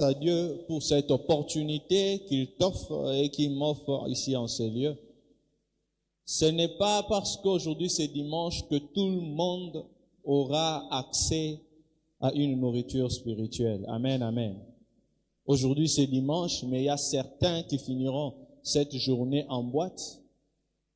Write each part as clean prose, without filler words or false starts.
à Dieu pour cette opportunité qu'il t'offre et qu'il m'offre ici en ces lieux. Ce n'est pas parce qu'aujourd'hui c'est dimanche que tout le monde aura accès à une nourriture spirituelle. Amen, amen. Aujourd'hui c'est dimanche, mais il y a certains qui finiront cette journée en boîte.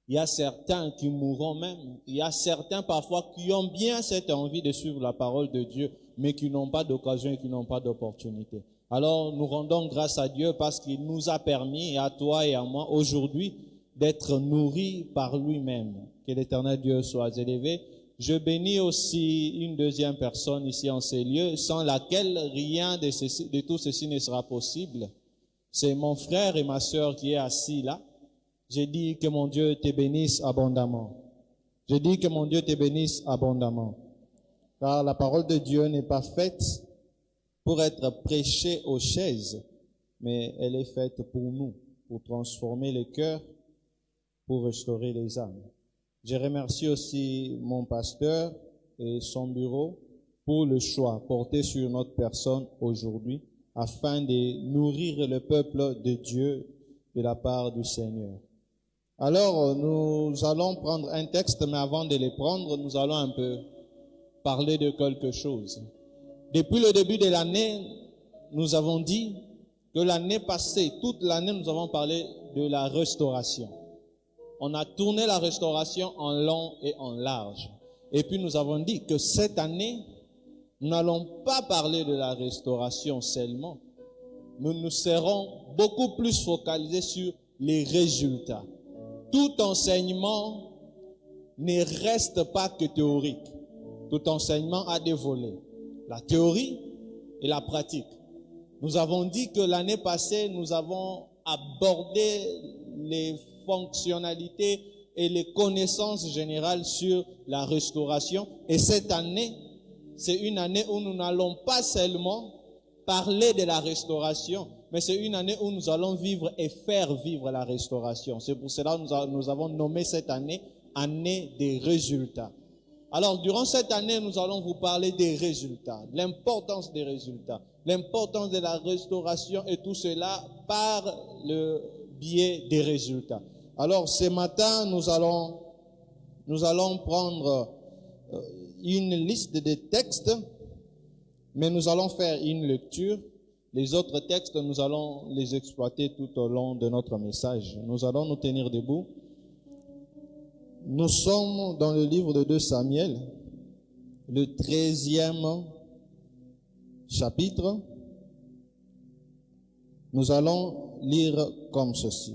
Il y a certains qui mourront même. Il y a certains parfois qui ont bien cette envie de suivre la parole de Dieu, mais qui n'ont pas d'occasion et qui n'ont pas d'opportunité. Alors nous rendons grâce à Dieu parce qu'il nous a permis, à toi et à moi, aujourd'hui, d'être nourris par lui-même. Que l'Éternel Dieu soit élevé. Je bénis aussi une deuxième personne ici en ces lieux, sans laquelle rien de tout ceci ne sera possible. C'est mon frère et ma sœur qui est assis là. J'ai dit que mon Dieu te bénisse abondamment. J'ai dit que mon Dieu te bénisse abondamment. Car la parole de Dieu n'est pas faite pour être prêchée aux chaises, mais elle est faite pour nous, pour transformer les cœurs, pour restaurer les âmes. Je remercie aussi mon pasteur et son bureau pour le choix porté sur notre personne aujourd'hui, afin de nourrir le peuple de Dieu de la part du Seigneur. Alors, nous allons prendre un texte, mais avant de le prendre, nous allons un peu parler de quelque chose. Depuis le début de l'année, nous avons dit que l'année passée, toute l'année, nous avons parlé de la restauration. On a tourné la restauration en long et en large. Et puis nous avons dit que cette année, nous n'allons pas parler de la restauration seulement. Nous nous serons beaucoup plus focalisés sur les résultats. Tout enseignement ne reste pas que théorique. Tout enseignement a des volets. La théorie et la pratique. Nous avons dit que l'année passée, nous avons abordé les fonctionnalités et les connaissances générales sur la restauration. Et cette année, c'est une année où nous n'allons pas seulement parler de la restauration, mais c'est une année où nous allons vivre et faire vivre la restauration. C'est pour cela que nous avons nommé cette année « année des résultats ». Alors, durant cette année, nous allons vous parler des résultats, l'importance des résultats, l'importance de la restauration et tout cela par le biais des résultats. Alors, ce matin, nous allons prendre une liste de textes, mais nous allons faire une lecture. Les autres textes, nous allons les exploiter tout au long de notre message. Nous allons nous tenir debout. Nous sommes dans le livre de 2 Samuel, le 13e chapitre. Nous allons lire comme ceci.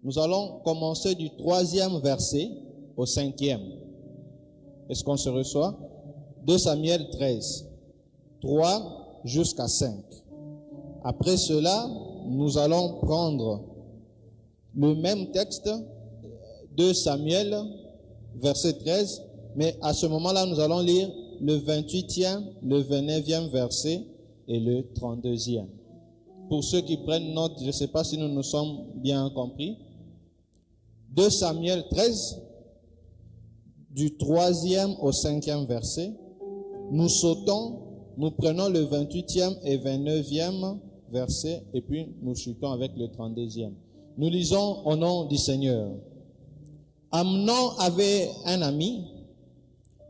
Nous allons commencer du 3e verset au 5e. Est-ce qu'on se reçoit? 2 Samuel 13, 3 jusqu'à 5. Après cela, nous allons prendre le même texte, 2 Samuel, verset 13, mais à ce moment-là, nous allons lire le 28e, le 29e verset et le 32e. Pour ceux qui prennent note, je ne sais pas si nous nous sommes bien compris. 2 Samuel 13, du 3e au 5e verset. Nous sautons, nous prenons le 28e et 29e verset et puis nous chutons avec le 32e. Nous lisons au nom du Seigneur. Amnon avait un ami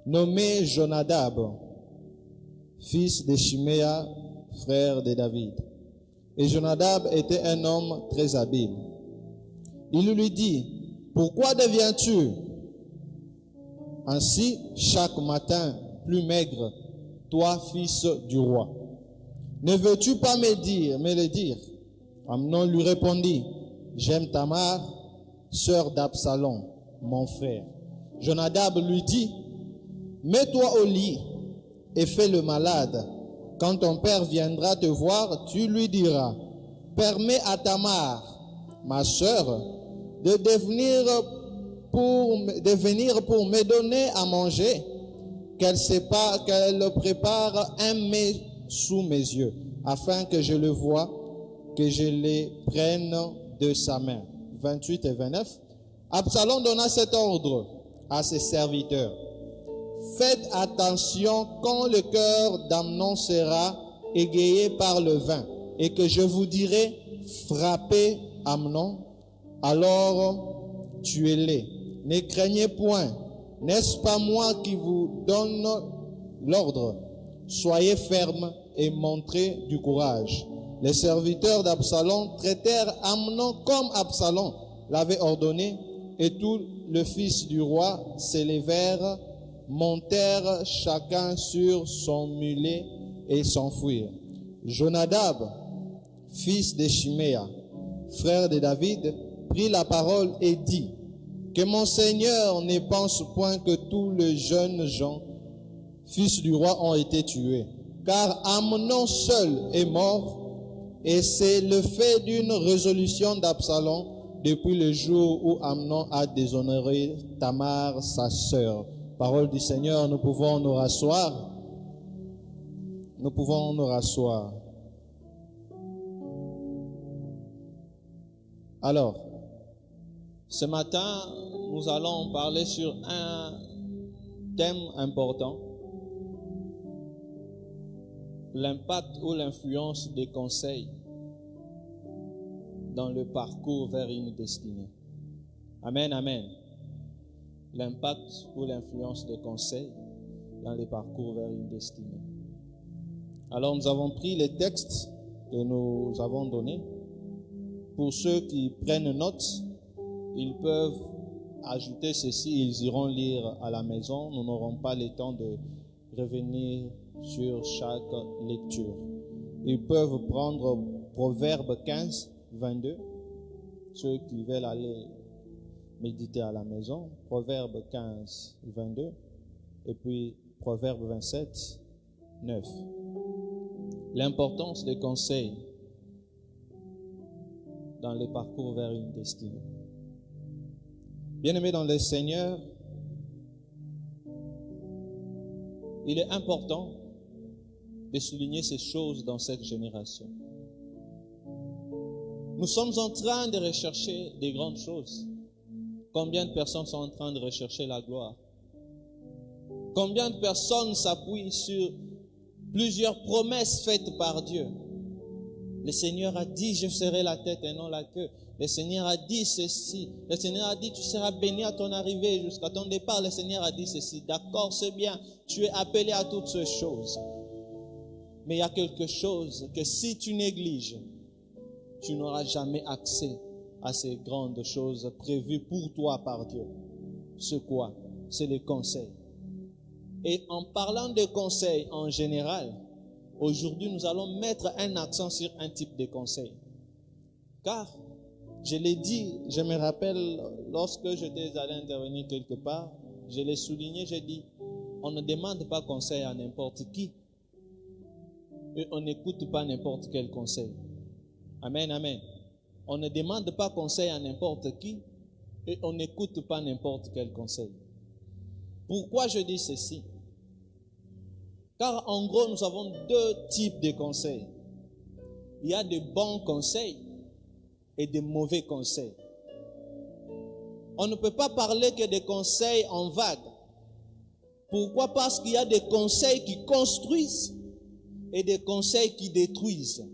nommé Jonadab, fils de Chiméa, frère de David. Et Jonadab était un homme très habile. Il lui dit, « Pourquoi deviens-tu ainsi chaque matin plus maigre, toi, fils du roi? Ne veux-tu pas me le dire? » Amnon lui répondit, « J'aime Tamar, sœur d'Absalom, mon frère. » Jonadab lui dit, « Mets-toi au lit et fais le malade. Quand ton père viendra te voir, tu lui diras, « Permets à Tamar, ma sœur, de venir pour me donner à manger, qu'elle prépare un mets sous mes yeux, afin que je le voie, que je les prenne de sa main. » 28 et 29. Absalom donna cet ordre à ses serviteurs. Faites attention quand le cœur d'Amnon sera égayé par le vin, et que je vous dirai, frappez Amnon, alors tuez-les. Ne craignez point, n'est-ce pas moi qui vous donne l'ordre? Soyez fermes et montrez du courage. Les serviteurs d'Absalom traitèrent Amnon comme Absalom l'avait ordonné, et tous les fils du roi s'élevèrent, montèrent chacun sur son mulet et s'enfuirent. Jonadab, fils de Chiméa, frère de David, prit la parole et dit: que mon Seigneur ne pense point que tous les jeunes gens, fils du roi, ont été tués, car Amnon seul est mort, et c'est le fait d'une résolution d'Absalom depuis le jour où Amnon a déshonoré Tamar, sa sœur. Parole du Seigneur, nous pouvons nous rasseoir. Nous pouvons nous rasseoir. Alors, ce matin, nous allons parler sur un thème important: l'impact ou l'influence des conseils dans le parcours vers une destinée. Amen, amen. L'impact ou l'influence des conseils dans le parcours vers une destinée. Alors, nous avons pris les textes que nous avons donnés. Pour ceux qui prennent note, ils peuvent ajouter ceci, ils iront lire à la maison. Nous n'aurons pas le temps de revenir sur chaque lecture. Ils peuvent prendre Proverbe 15, 22, ceux qui veulent aller méditer à la maison. Proverbe 15, 22, et puis Proverbe 27, 9. L'importance des conseils dans le parcours vers une destinée. Bien-aimés dans le Seigneur, il est important de souligner ces choses dans cette génération. Nous sommes en train de rechercher des grandes choses. Combien de personnes sont en train de rechercher la gloire? Combien de personnes s'appuient sur plusieurs promesses faites par Dieu? Le Seigneur a dit, je serai la tête et non la queue. Le Seigneur a dit ceci. Le Seigneur a dit, tu seras béni à ton arrivée jusqu'à ton départ. Le Seigneur a dit ceci. D'accord, c'est bien. Tu es appelé à toutes ces choses. Mais il y a quelque chose que si tu négliges, tu n'auras jamais accès à ces grandes choses prévues pour toi par Dieu. C'est quoi? C'est les conseils. Et en parlant de conseils en général, aujourd'hui, nous allons mettre un accent sur un type de conseil. Car, je l'ai dit, je me rappelle, lorsque j'étais allé intervenir quelque part, je l'ai souligné, j'ai dit, on ne demande pas conseil à n'importe qui. Et on n'écoute pas n'importe quel conseil. Amen, amen. On ne demande pas conseil à n'importe qui. Et on n'écoute pas n'importe quel conseil. Pourquoi je dis ceci? Car en gros, nous avons deux types de conseils. Il y a de bons conseils et de mauvais conseils. On ne peut pas parler que des conseils en vague. Pourquoi? Parce qu'il y a des conseils qui construisent et des conseils qui détruisent.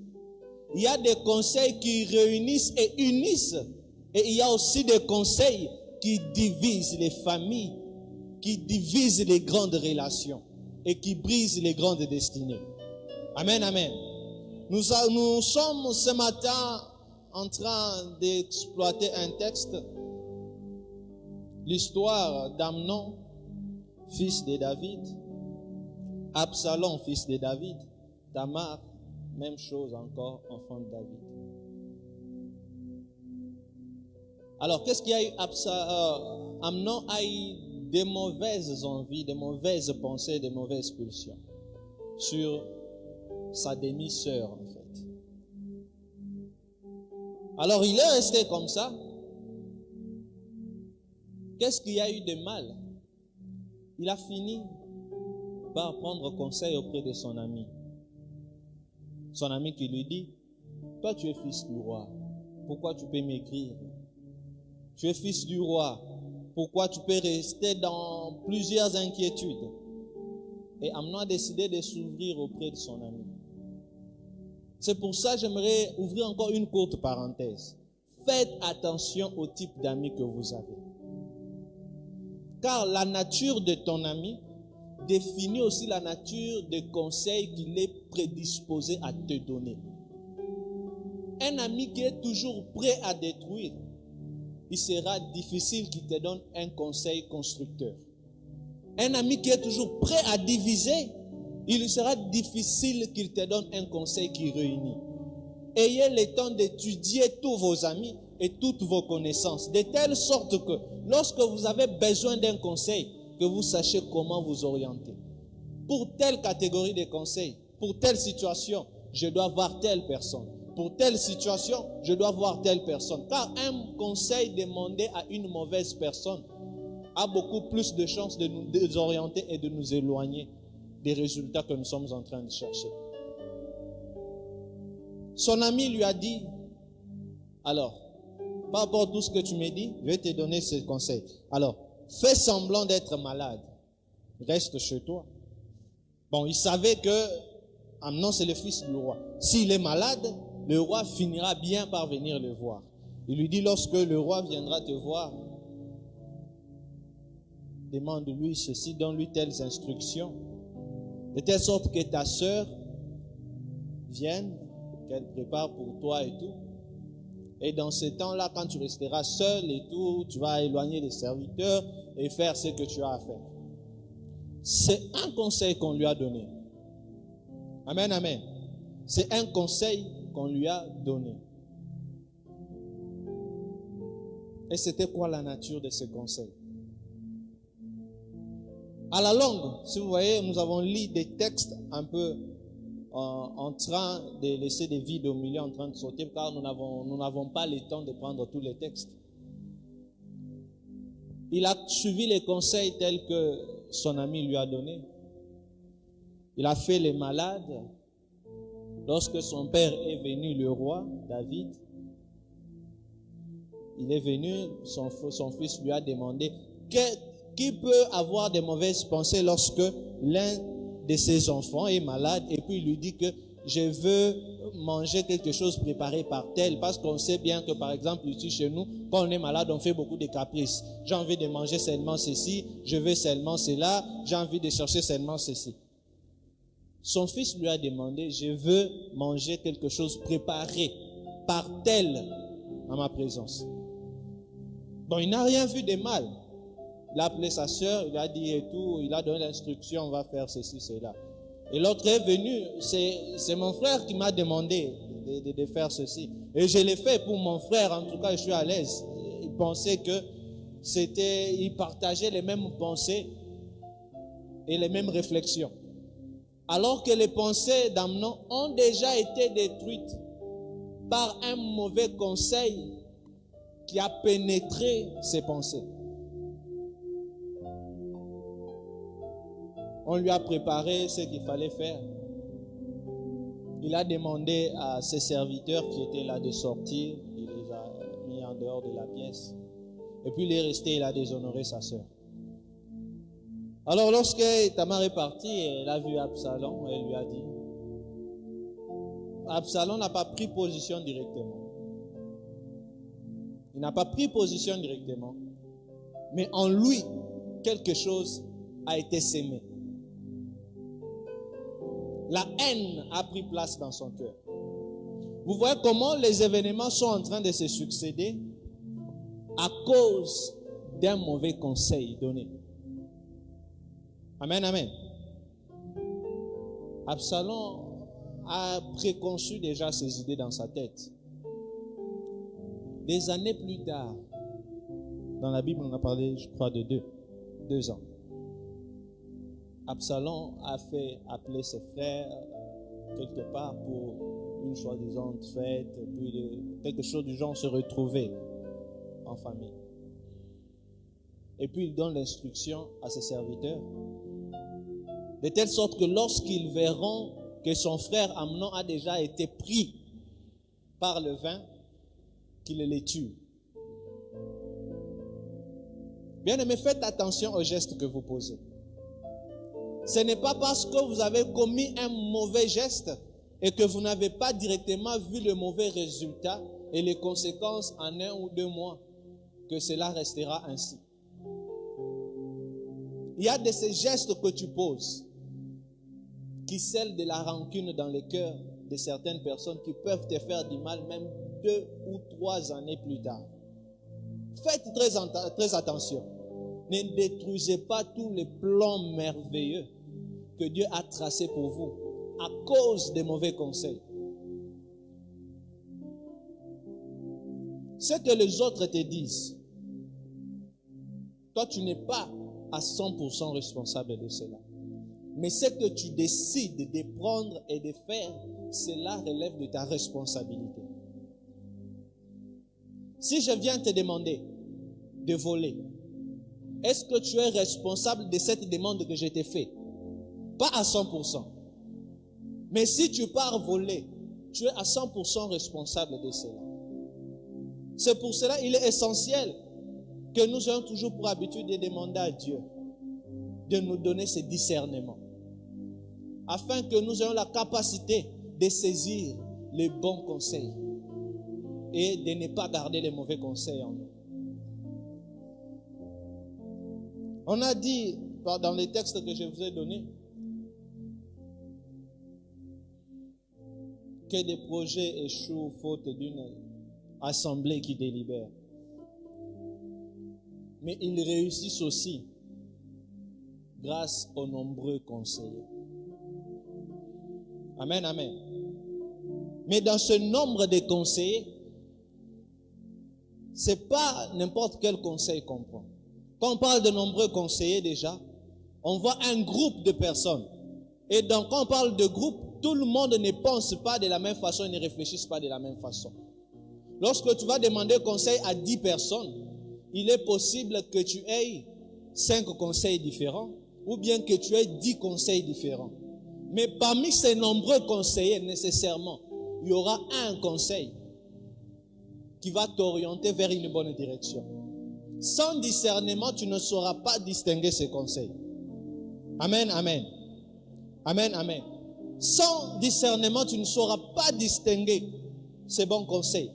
Il y a des conseils qui réunissent et unissent. Et il y a aussi des conseils qui divisent les familles, qui divisent les grandes relations et qui brisent les grandes destinées. Amen, amen. Nous sommes ce matin en train d'exploiter un texte, l'histoire d'Amnon, fils de David, Absalom, fils de David, Tamar, même chose encore, enfant de David. Alors, qu'est-ce qu'il y a eu? Amnon a eu des mauvaises envies, des mauvaises pensées, des mauvaises pulsions sur sa demi-sœur, en fait. Alors, il est resté comme ça. Qu'est-ce qu'il y a eu de mal? Il a fini par prendre conseil auprès de son ami. Son ami qui lui dit, toi tu es fils du roi, pourquoi tu peux m'écrire? Tu es fils du roi, pourquoi tu peux rester dans plusieurs inquiétudes? Et Amnon a décidé de s'ouvrir auprès de son ami. C'est pour ça que j'aimerais ouvrir encore une courte parenthèse. Faites attention au type d'amis que vous avez. Car la nature de ton ami définit aussi la nature des conseils qu'il est prédisposé à te donner. Un ami qui est toujours prêt à détruire, il sera difficile qu'il te donne un conseil constructeur. Un ami qui est toujours prêt à diviser, il sera difficile qu'il te donne un conseil qui réunit. Ayez le temps d'étudier tous vos amis et toutes vos connaissances, de telle sorte que lorsque vous avez besoin d'un conseil, que vous sachiez comment vous orienter. Pour telle catégorie de conseils, pour telle situation, je dois voir telle personne. Pour telle situation, je dois voir telle personne. Car un conseil demandé à une mauvaise personne a beaucoup plus de chances de nous désorienter et de nous éloigner des résultats que nous sommes en train de chercher. Son ami lui a dit, alors, par rapport à tout ce que tu me dis, je vais te donner ce conseil. Alors, fais semblant d'être malade. Reste chez toi. Bon, il savait que Amnon, c'est le fils du roi. S'il est malade, le roi finira bien par venir le voir. Il lui dit, lorsque le roi viendra te voir, demande-lui ceci, donne-lui telles instructions, de telle sorte que ta sœur vienne, qu'elle prépare pour toi et tout. Et dans ce temps-là, quand tu resteras seul et tout, tu vas éloigner les serviteurs et faire ce que tu as à faire. C'est un conseil qu'on lui a donné. Amen, amen. C'est un conseil qu'on lui a donné. Et c'était quoi la nature de ce conseil? À la longue, si vous voyez, nous avons lu des textes un peu en train de laisser des vides au milieu, en train de sauter, car nous n'avons pas le temps de prendre tous les textes. Il a suivi les conseils tels que son ami lui a donnés. Il a fait les malades. Lorsque son père est venu, le roi, David, il est venu, son fils lui a demandé qui peut avoir des mauvaises pensées lorsque l'un de ses enfants est malade et puis il lui dit que je veux manger quelque chose préparé par tel, parce qu'on sait bien que par exemple ici chez nous, quand on est malade, on fait beaucoup de caprices. J'ai envie de manger seulement ceci, je veux seulement cela, j'ai envie de chercher seulement ceci. Son fils lui a demandé, je veux manger quelque chose préparé par tel en ma présence. Bon, il n'a rien vu de mal. Il a appelé sa sœur, il a dit et tout, il a donné l'instruction, on va faire ceci, cela. Et l'autre est venu, c'est mon frère qui m'a demandé de faire ceci. Et je l'ai fait pour mon frère, en tout cas je suis à l'aise. Il pensait que il partageait les mêmes pensées et les mêmes réflexions. Alors que les pensées d'Amnon ont déjà été détruites par un mauvais conseil qui a pénétré ses pensées. On lui a préparé ce qu'il fallait faire. Il a demandé à ses serviteurs qui étaient là de sortir. Il les a mis en dehors de la pièce. Et puis il est resté, il a déshonoré sa sœur. Alors lorsque Tamar est partie, elle a vu Absalom, elle lui a dit. Absalom n'a pas pris position directement. Il n'a pas pris position directement. Mais en lui, quelque chose a été sémé. La haine a pris place dans son cœur. Vous voyez comment les événements sont en train de se succéder à cause d'un mauvais conseil donné. Amen, amen. Absalom a préconçu déjà ses idées dans sa tête. Des années plus tard, dans la Bible on a parlé, je crois, de 2 ans. Absalom a fait appeler ses frères quelque part pour une soi-disant fête, puis quelque chose du genre se retrouver en famille. Et puis il donne l'instruction à ses serviteurs, de telle sorte que lorsqu'ils verront que son frère Amnon a déjà été pris par le vin, qu'ils les tuent. Bien-aimés, faites attention aux gestes que vous posez. Ce n'est pas parce que vous avez commis un mauvais geste et que vous n'avez pas directement vu le mauvais résultat et les conséquences en 1 ou 2 mois, que cela restera ainsi. Il y a de ces gestes que tu poses qui scellent de la rancune dans le cœur de certaines personnes qui peuvent te faire du mal même 2 ou 3 années plus tard. Faites très attention. Ne détruisez pas tous les plans merveilleux que Dieu a tracés pour vous à cause des mauvais conseils. Ce que les autres te disent, toi tu n'es pas à 100% responsable de cela. Mais ce que tu décides de prendre et de faire, cela relève de ta responsabilité. Si je viens te demander de voler, est-ce que tu es responsable de cette demande que je t'ai faite? Pas à 100%. Mais si tu pars voler, tu es à 100% responsable de cela. C'est pour cela qu'il est essentiel que nous ayons toujours pour habitude de demander à Dieu de nous donner ce discernement, afin que nous ayons la capacité de saisir les bons conseils et de ne pas garder les mauvais conseils en nous. On a dit dans les textes que je vous ai donnés que des projets échouent faute d'une assemblée qui délibère. Mais ils réussissent aussi grâce aux nombreux conseillers. Amen, amen. Mais dans ce nombre de conseillers, ce n'est pas n'importe quel conseil qu'on prend. Quand on parle de nombreux conseillers déjà, on voit un groupe de personnes. Et donc quand on parle de groupe, tout le monde ne pense pas de la même façon et ne réfléchisse pas de la même façon. Lorsque tu vas demander conseil à 10 personnes, il est possible que tu aies 5 conseils différents ou bien que tu aies 10 conseils différents. Mais parmi ces nombreux conseillers, nécessairement, il y aura un conseil qui va t'orienter vers une bonne direction. Sans discernement, tu ne sauras pas distinguer ces conseils. Amen, amen. Amen, amen. Sans discernement, tu ne sauras pas distinguer ces bons conseils.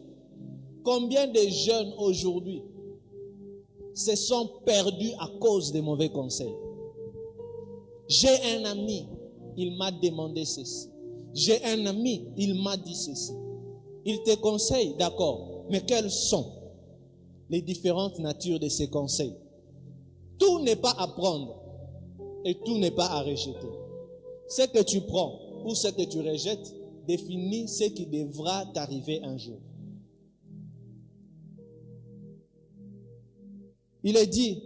Combien de jeunes aujourd'hui se sont perdus à cause des mauvais conseils? J'ai un ami, il m'a demandé ceci. J'ai un ami, il m'a dit ceci. Il te conseille, d'accord, mais quelles sont les différentes natures de ces conseils? Tout n'est pas à prendre et tout n'est pas à rejeter. Ce que tu prends ou ce que tu rejettes définit ce qui devra t'arriver un jour. Il est dit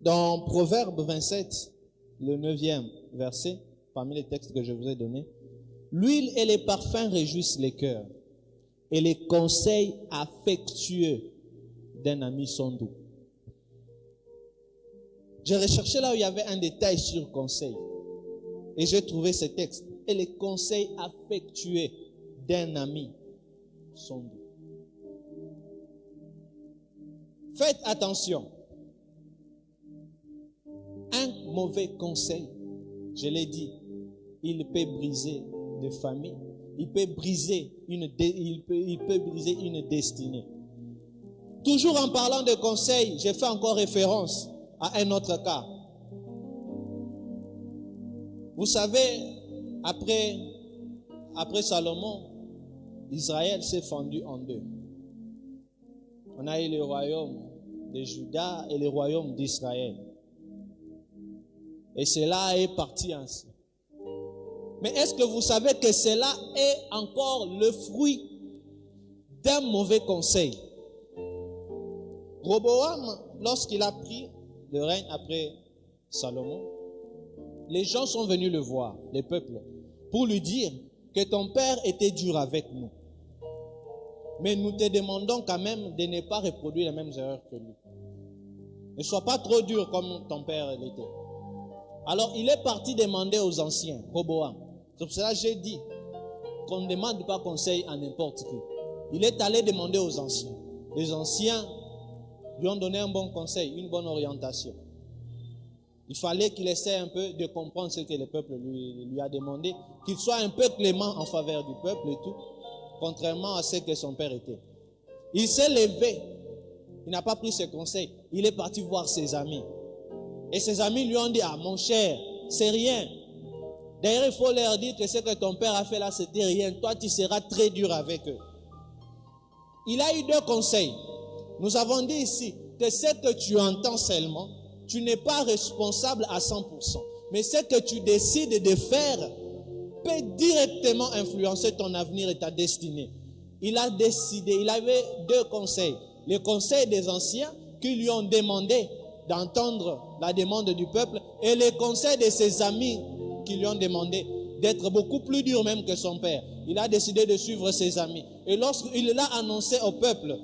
dans Proverbe 27, le 9e verset, parmi les textes que je vous ai donnés, « L'huile et les parfums réjouissent les cœurs, et les conseils affectueux d'un ami sont doux. » J'ai recherché là où il y avait un détail sur conseil, et j'ai trouvé ce texte. « Et les conseils affectueux d'un ami sont doux. » Faites attention. Un mauvais conseil, je l'ai dit, il peut briser des familles, il peut briser une destinée. Toujours en parlant de conseils, j'ai fait encore référence à un autre cas. Vous savez, après Salomon, Israël s'est fendu en deux. On a eu le royaume de Juda et le royaume d'Israël. Et cela est parti ainsi. Mais est-ce que vous savez que cela est encore le fruit d'un mauvais conseil? Roboam, lorsqu'il a pris le règne après Salomon, les gens sont venus le voir, les peuples, pour lui dire que ton père était dur avec nous. Mais nous te demandons quand même de ne pas reproduire les mêmes erreurs que lui. Ne sois pas trop dur comme ton père l'était. Alors il est parti demander aux anciens, Roboam. C'est pour cela que j'ai dit qu'on ne demande pas conseil à n'importe qui. Il est allé demander aux anciens. Les anciens lui ont donné un bon conseil, une bonne orientation. Il fallait qu'il essaie un peu de comprendre ce que le peuple lui a demandé, qu'il soit un peu clément en faveur du peuple et tout, contrairement à ce que son père était. Il s'est levé, il n'a pas pris ses conseils, il est parti voir ses amis. Et ses amis lui ont dit, ah mon cher, c'est rien. D'ailleurs, il faut leur dire que ce que ton père a fait là, c'était rien. Toi, tu seras très dur avec eux. Il a eu 2 conseils. Nous avons dit ici que ce que tu entends seulement, tu n'es pas responsable à 100%. Mais ce que tu décides de faire peut directement influencer ton avenir et ta destinée. Il a décidé, il avait 2 conseils. Le conseil des anciens qui lui ont demandé d'entendre la demande du peuple et le conseil de ses amis qui lui ont demandé d'être beaucoup plus dur même que son père. Il a décidé de suivre ses amis. Et lorsqu'il l'a annoncé au peuple,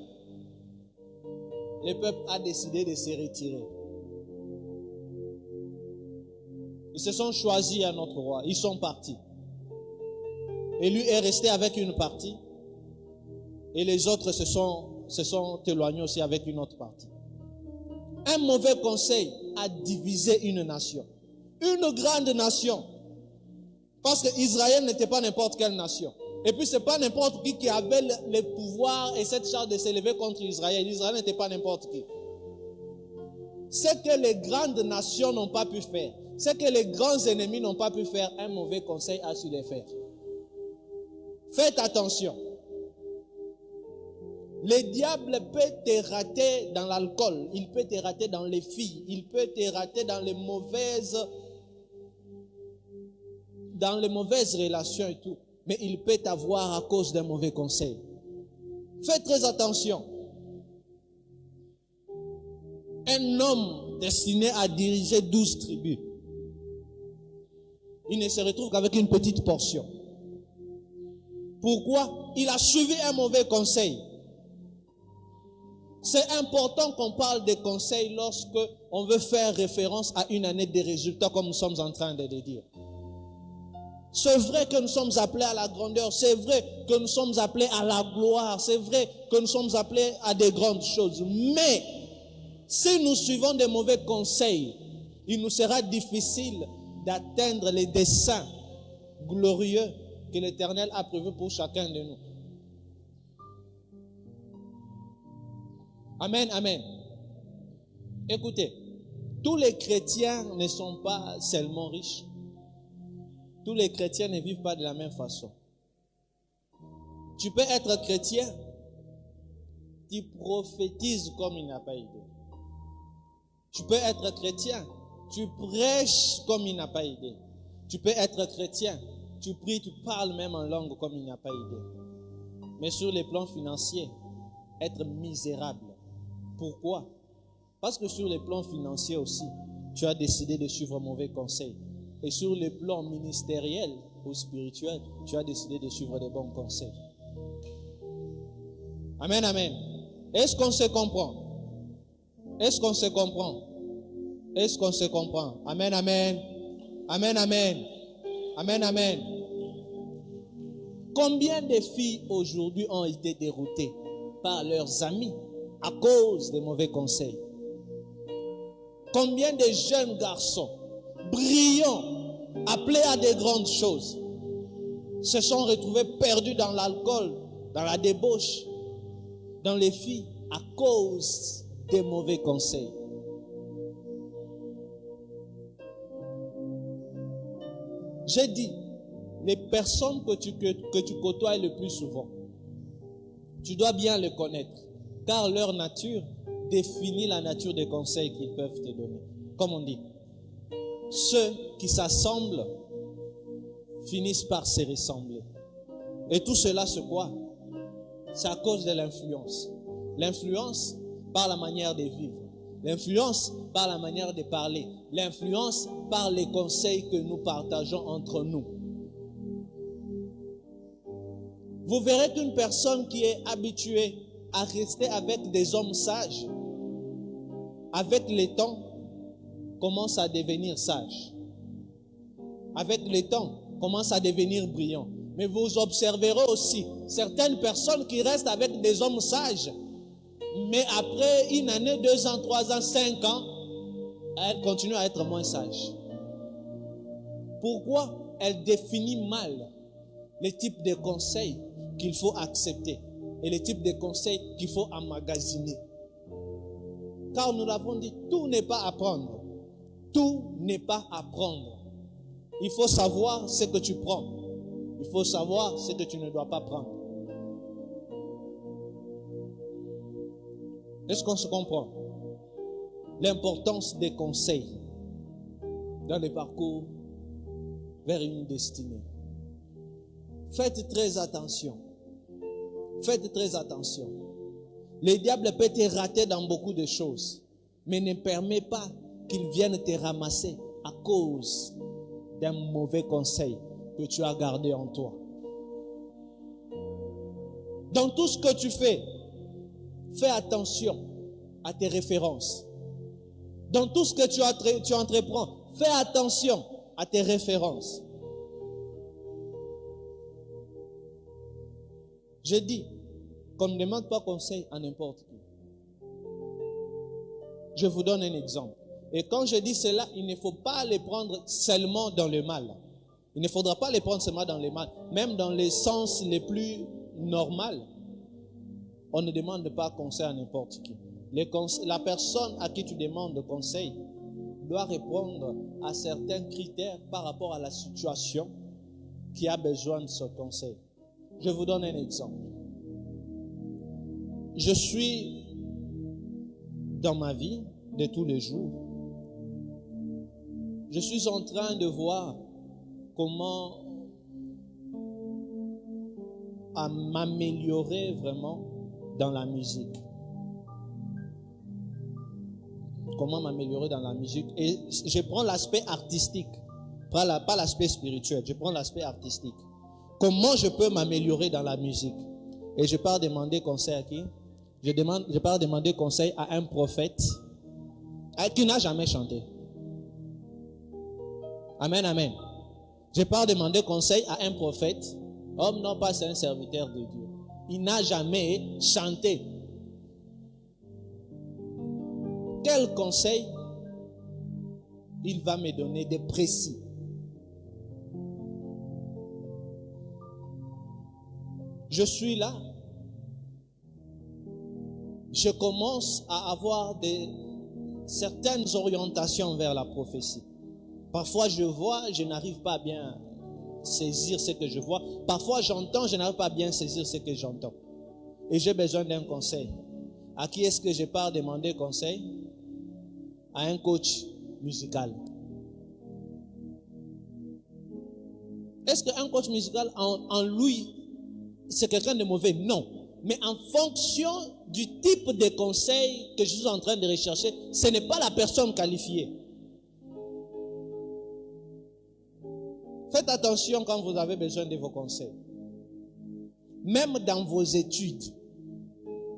le peuple a décidé de se retirer. Ils se sont choisis à notre roi. Ils sont partis. Et lui est resté avec une partie. Et les autres se sont éloignés aussi avec une autre partie. Un mauvais conseil a divisé une nation. Une grande nation. Parce qu'Israël n'était pas n'importe quelle nation. Et puis c'est pas n'importe qui avait le pouvoir et cette charge de s'élever contre Israël. Israël n'était pas n'importe qui. Ce que les grandes nations n'ont pas pu faire, ce que les grands ennemis n'ont pas pu faire, un mauvais conseil a su les faire. Faites attention. Le diable peut te rater dans l'alcool, il peut te rater dans les filles, il peut te rater dans les mauvaises relations et tout. Mais il peut t'avoir à cause d'un mauvais conseil. Faites très attention. Un homme destiné à diriger 12 tribus, il ne se retrouve qu'avec une petite portion. Pourquoi? Il a suivi un mauvais conseil. C'est important qu'on parle des conseils lorsque on veut faire référence à une année de résultats comme nous sommes en train de le dire. C'est vrai que nous sommes appelés à la grandeur, c'est vrai que nous sommes appelés à la gloire, c'est vrai que nous sommes appelés à des grandes choses. Mais si nous suivons des mauvais conseils, il nous sera difficile d'atteindre les desseins glorieux que l'Éternel a prévus pour chacun de nous. Amen, amen. Écoutez, tous les chrétiens ne sont pas seulement riches. Tous les chrétiens ne vivent pas de la même façon. Tu peux être chrétien, tu prophétises comme il n'a pas idée. Tu peux être chrétien, tu prêches comme il n'a pas idée. Tu peux être chrétien, tu pries, tu parles même en langue comme il n'a pas idée. Mais sur les plans financiers, être misérable. Pourquoi? Parce que sur les plans financiers aussi, tu as décidé de suivre un mauvais conseil. Et sur le plan ministériel ou spirituel, tu as décidé de suivre des bons conseils. Amen, amen. Est-ce qu'on se comprend? Est-ce qu'on se comprend? Est-ce qu'on se comprend? Amen, amen. Amen, amen. Amen, amen. Combien de filles aujourd'hui ont été déroutées par leurs amis à cause des mauvais conseils? Combien de jeunes garçons brillants, appelés à des grandes choses, se sont retrouvés perdus dans l'alcool, dans la débauche, dans les filles, à cause des mauvais conseils. J'ai dit, les personnes que tu côtoies le plus souvent, tu dois bien les connaître, car leur nature définit la nature des conseils qu'ils peuvent te donner. Comme on dit, ceux qui s'assemblent finissent par se ressembler. Et tout cela, c'est quoi? C'est à cause de l'influence. L'influence par la manière de vivre. L'influence par la manière de parler. L'influence par les conseils que nous partageons entre nous. Vous verrez qu'une personne qui est habituée à rester avec des hommes sages, avec le temps, commence à devenir sage. Avec le temps, commence à devenir brillant. Mais vous observerez aussi certaines personnes qui restent avec des hommes sages, mais après une année, 2 ans, 3 ans, 5 ans, elle continue à être moins sage? Pourquoi elle définit mal les types de conseils qu'il faut accepter et les types de conseils qu'il faut emmagasiner? Car nous l'avons dit, tout n'est pas à prendre. Tout n'est pas à prendre. Il faut savoir ce que tu prends. Il faut savoir ce que tu ne dois pas prendre. Est-ce qu'on se comprend? L'importance des conseils dans le parcours vers une destinée. Faites très attention. Faites très attention. Le diable peut te rater dans beaucoup de choses, mais ne permet pas qu'il vienne te ramasser à cause d'un mauvais conseil que tu as gardé en toi. Dans tout ce que tu fais, fais attention à tes références. Dans tout ce que tu entreprends, fais attention à tes références. Je dis qu'on ne demande pas conseil à n'importe qui. Je vous donne un exemple. Et quand je dis cela, il ne faut pas les prendre seulement dans le mal. Il ne faudra pas les prendre seulement dans le mal. Même dans les sens les plus normaux, on ne demande pas conseil à n'importe qui. La personne à qui tu demandes conseil doit répondre à certains critères par rapport à la situation qui a besoin de ce conseil. Je vous donne un exemple. Je suis dans ma vie de tous les jours. Je suis en train de voir comment m'améliorer vraiment dans la musique. Comment m'améliorer dans la musique. Et je prends l'aspect artistique, pas l'aspect spirituel, je prends l'aspect artistique. Comment je peux m'améliorer dans la musique? Et je pars demander conseil à qui? Je pars demander conseil à un prophète qui n'a jamais chanté. Amen, amen. Je pars demander conseil à un prophète, homme non pas c'est un serviteur de Dieu. Il n'a jamais chanté. Quel conseil il va me donner de précis? Je suis là. Je commence à avoir certaines orientations vers la prophétie. Parfois je vois, je n'arrive pas à bien saisir ce que je vois. Parfois j'entends, je n'arrive pas à bien saisir ce que j'entends. Et j'ai besoin d'un conseil. À qui est-ce que je pars demander conseil? À un coach musical. Est-ce qu'un coach musical en lui, c'est quelqu'un de mauvais? Non. Mais en fonction du type de conseil que je suis en train de rechercher, ce n'est pas la personne qualifiée. Faites attention quand vous avez besoin de vos conseils. Même dans vos études,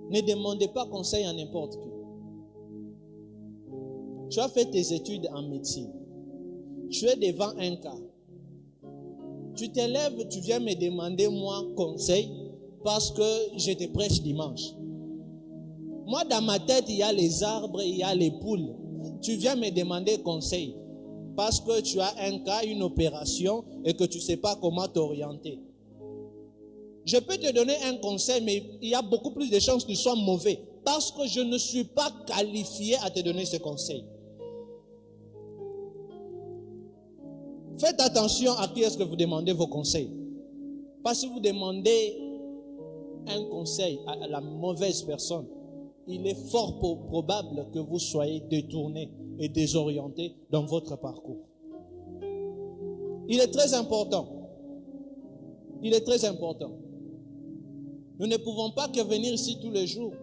ne demandez pas conseil à n'importe qui. Tu as fait tes études en médecine. Tu es devant un cas. Tu t'élèves, tu viens me demander moi conseil parce que je te prêche dimanche. Moi, dans ma tête, il y a les arbres, il y a les poules. Tu viens me demander conseil parce que tu as un cas, une opération et que tu ne sais pas comment t'orienter. Je peux te donner un conseil, mais il y a beaucoup plus de chances qu'il soit mauvais parce que je ne suis pas qualifié à te donner ce conseil. Faites attention à qui est-ce que vous demandez vos conseils. Parce que si vous demandez un conseil à la mauvaise personne, il est fort probable que vous soyez détourné et désorienté dans votre parcours. Il est très important. Il est très important. Nous ne pouvons pas que venir ici tous les jours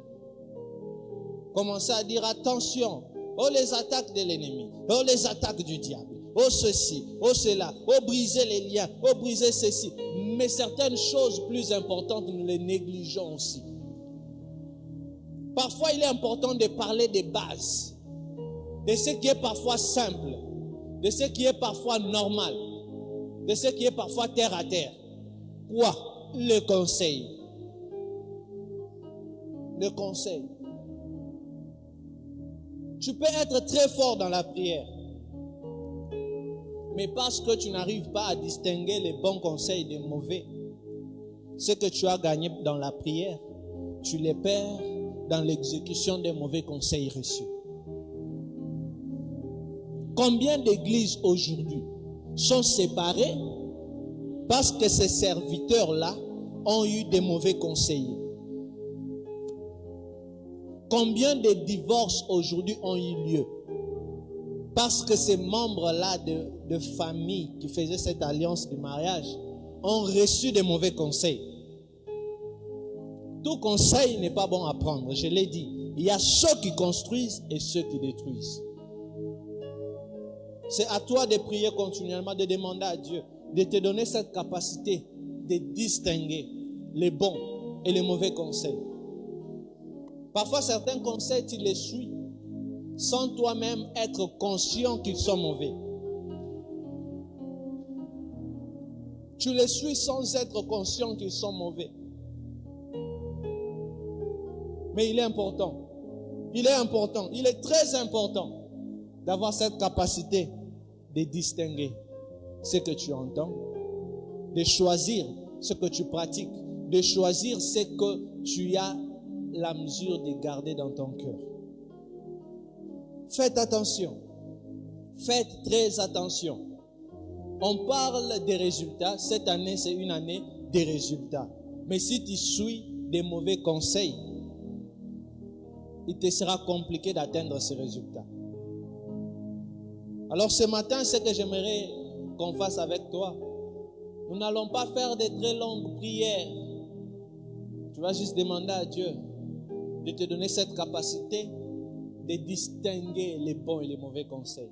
commencer à dire attention, oh les attaques de l'ennemi, oh les attaques du diable, oh ceci, oh cela, oh briser les liens, oh briser ceci. Mais certaines choses plus importantes, nous les négligeons aussi. Parfois, il est important de parler des bases, de ce qui est parfois simple, de ce qui est parfois normal, de ce qui est parfois terre à terre. Quoi? Le conseil. Le conseil. Tu peux être très fort dans la prière. Mais parce que tu n'arrives pas à distinguer les bons conseils des mauvais, ce que tu as gagné dans la prière, tu les perds dans l'exécution des mauvais conseils reçus. Combien d'églises aujourd'hui sont séparées parce que ces serviteurs-là ont eu des mauvais conseillers? Combien de divorces aujourd'hui ont eu lieu parce que ces membres-là de famille qui faisaient cette alliance de mariage ont reçu des mauvais conseils? Tout conseil n'est pas bon à prendre, je l'ai dit. Il y a ceux qui construisent et ceux qui détruisent. C'est à toi de prier continuellement, de demander à Dieu de te donner cette capacité de distinguer les bons et les mauvais conseils. Parfois, certains conseils, tu les suis sans toi-même être conscient qu'ils sont mauvais. Tu les suis sans être conscient qu'ils sont mauvais. Mais il est important, il est très important d'avoir cette capacité de distinguer ce que tu entends, de choisir ce que tu pratiques, de choisir ce que tu as la mesure de garder dans ton cœur. Faites attention, faites très attention. On parle des résultats, cette année c'est une année des résultats. Mais si tu suis des mauvais conseils, il te sera compliqué d'atteindre ces résultats. Alors ce matin, ce que j'aimerais qu'on fasse avec toi, nous n'allons pas faire de très longues prières. Tu vas juste demander à Dieu de te donner cette capacité de distinguer les bons et les mauvais conseils.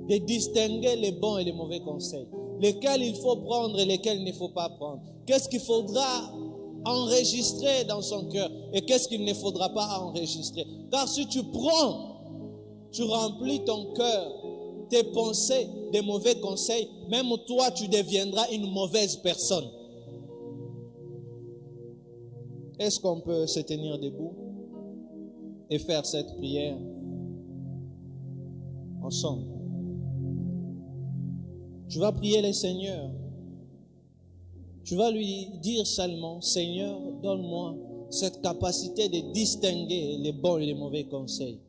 De distinguer les bons et les mauvais conseils. Lesquels il faut prendre et lesquels il ne faut pas prendre. Qu'est-ce qu'il faudra enregistrer dans son cœur et qu'est-ce qu'il ne faudra pas enregistrer. Car si tu prends, tu remplis ton cœur, tes pensées, des mauvais conseils, même toi tu deviendras une mauvaise personne. Est-ce qu'on peut se tenir debout et faire cette prière ensemble? Tu vas prier le Seigneur. Tu vas lui dire seulement, Seigneur, donne-moi cette capacité de distinguer les bons et les mauvais conseils.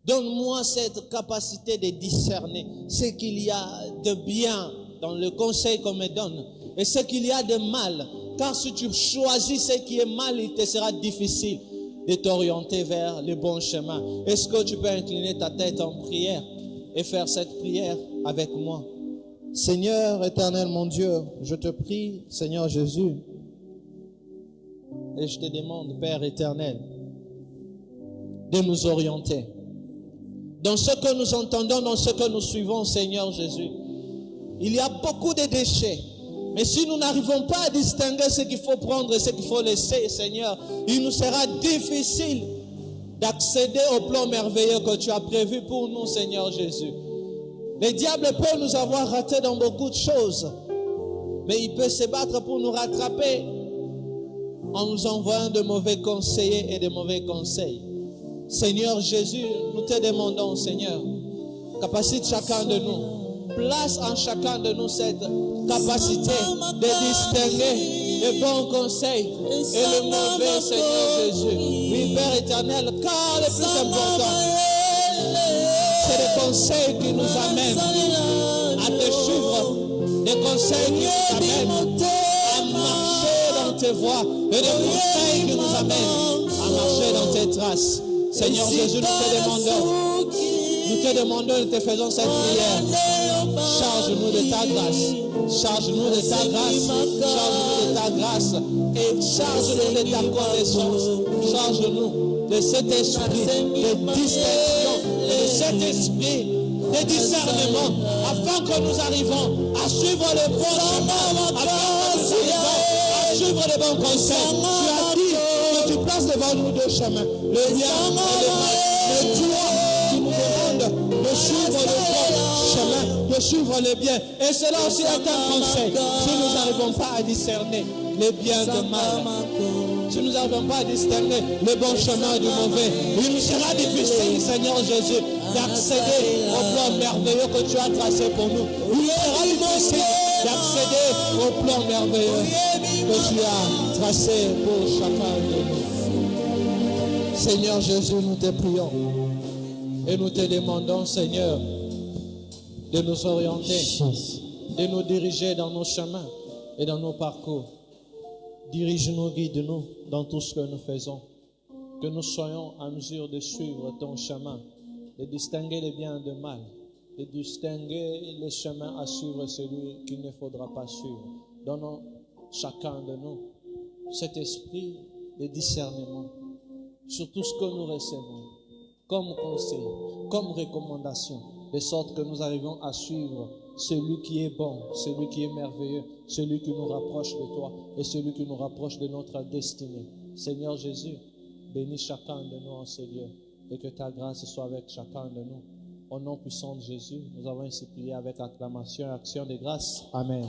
Donne-moi cette capacité de discerner ce qu'il y a de bien dans le conseil qu'on me donne et ce qu'il y a de mal. Car si tu choisis ce qui est mal, il te sera difficile de t'orienter vers le bon chemin. Est-ce que tu peux incliner ta tête en prière et faire cette prière avec moi? Seigneur éternel mon Dieu, je te prie, Seigneur Jésus, et je te demande, Père éternel, de nous orienter. Dans ce que nous entendons, dans ce que nous suivons, Seigneur Jésus, il y a beaucoup de déchets. Mais si nous n'arrivons pas à distinguer ce qu'il faut prendre et ce qu'il faut laisser, Seigneur, il nous sera difficile d'accéder au plan merveilleux que tu as prévu pour nous, Seigneur Jésus. Le diable peut nous avoir ratés dans beaucoup de choses, mais il peut se battre pour nous rattraper en nous envoyant de mauvais conseillers et de mauvais conseils. Seigneur Jésus, nous te demandons, Seigneur, capacite chacun de nous, place en chacun de nous cette capacité de distinguer les bons conseils et les mauvais, Seigneur Jésus. Oui, Père éternel, car le plus important, c'est des conseils qui nous amènent à te suivre, des conseils qui nous amènent à marcher dans tes voies et des conseils qui nous amènent à marcher dans tes traces. Seigneur Jésus, nous te demandons et te faisons cette prière. Charge-nous de ta grâce, charge-nous de ta grâce, charge-nous de ta grâce et charge-nous de ta connaissance, charge-nous de cet esprit de distinction et de cet esprit de discernement afin que nous arrivons à suivre le bon chemin, afin que nous arrivons à suivre les bons conseils. Tu as dit que tu places devant nous deux chemins, le bien et le mal. Mais toi, tu nous demandes de suivre le bon chemin, de suivre le bien. Et cela aussi est un conseil. Si nous n'arrivons pas à discerner le bien de mal, si nous n'arrivons pas à distinguer le bon chemin du mauvais, il nous sera difficile, Seigneur Jésus, d'accéder au plan merveilleux que tu as tracé pour nous. Il sera difficile d'accéder au plan merveilleux que tu as tracé pour chacun de nous. Seigneur Jésus, nous te prions et nous te demandons, Seigneur, de nous orienter, de nous diriger dans nos chemins et dans nos parcours. Dirige-nous, guide-nous dans tout ce que nous faisons. Que nous soyons en mesure de suivre ton chemin, de distinguer le bien du mal, de distinguer les chemins à suivre, celui qu'il ne faudra pas suivre. Donnons chacun de nous cet esprit de discernement sur tout ce que nous recevons, comme conseil, comme recommandation, de sorte que nous arrivons à suivre celui qui est bon, celui qui est merveilleux, celui qui nous rapproche de toi et celui qui nous rapproche de notre destinée. Seigneur Jésus, bénis chacun de nous en ce lieu et que ta grâce soit avec chacun de nous. Au nom puissant de Jésus, nous avons ainsi prié avec acclamation et action de grâce. Amen.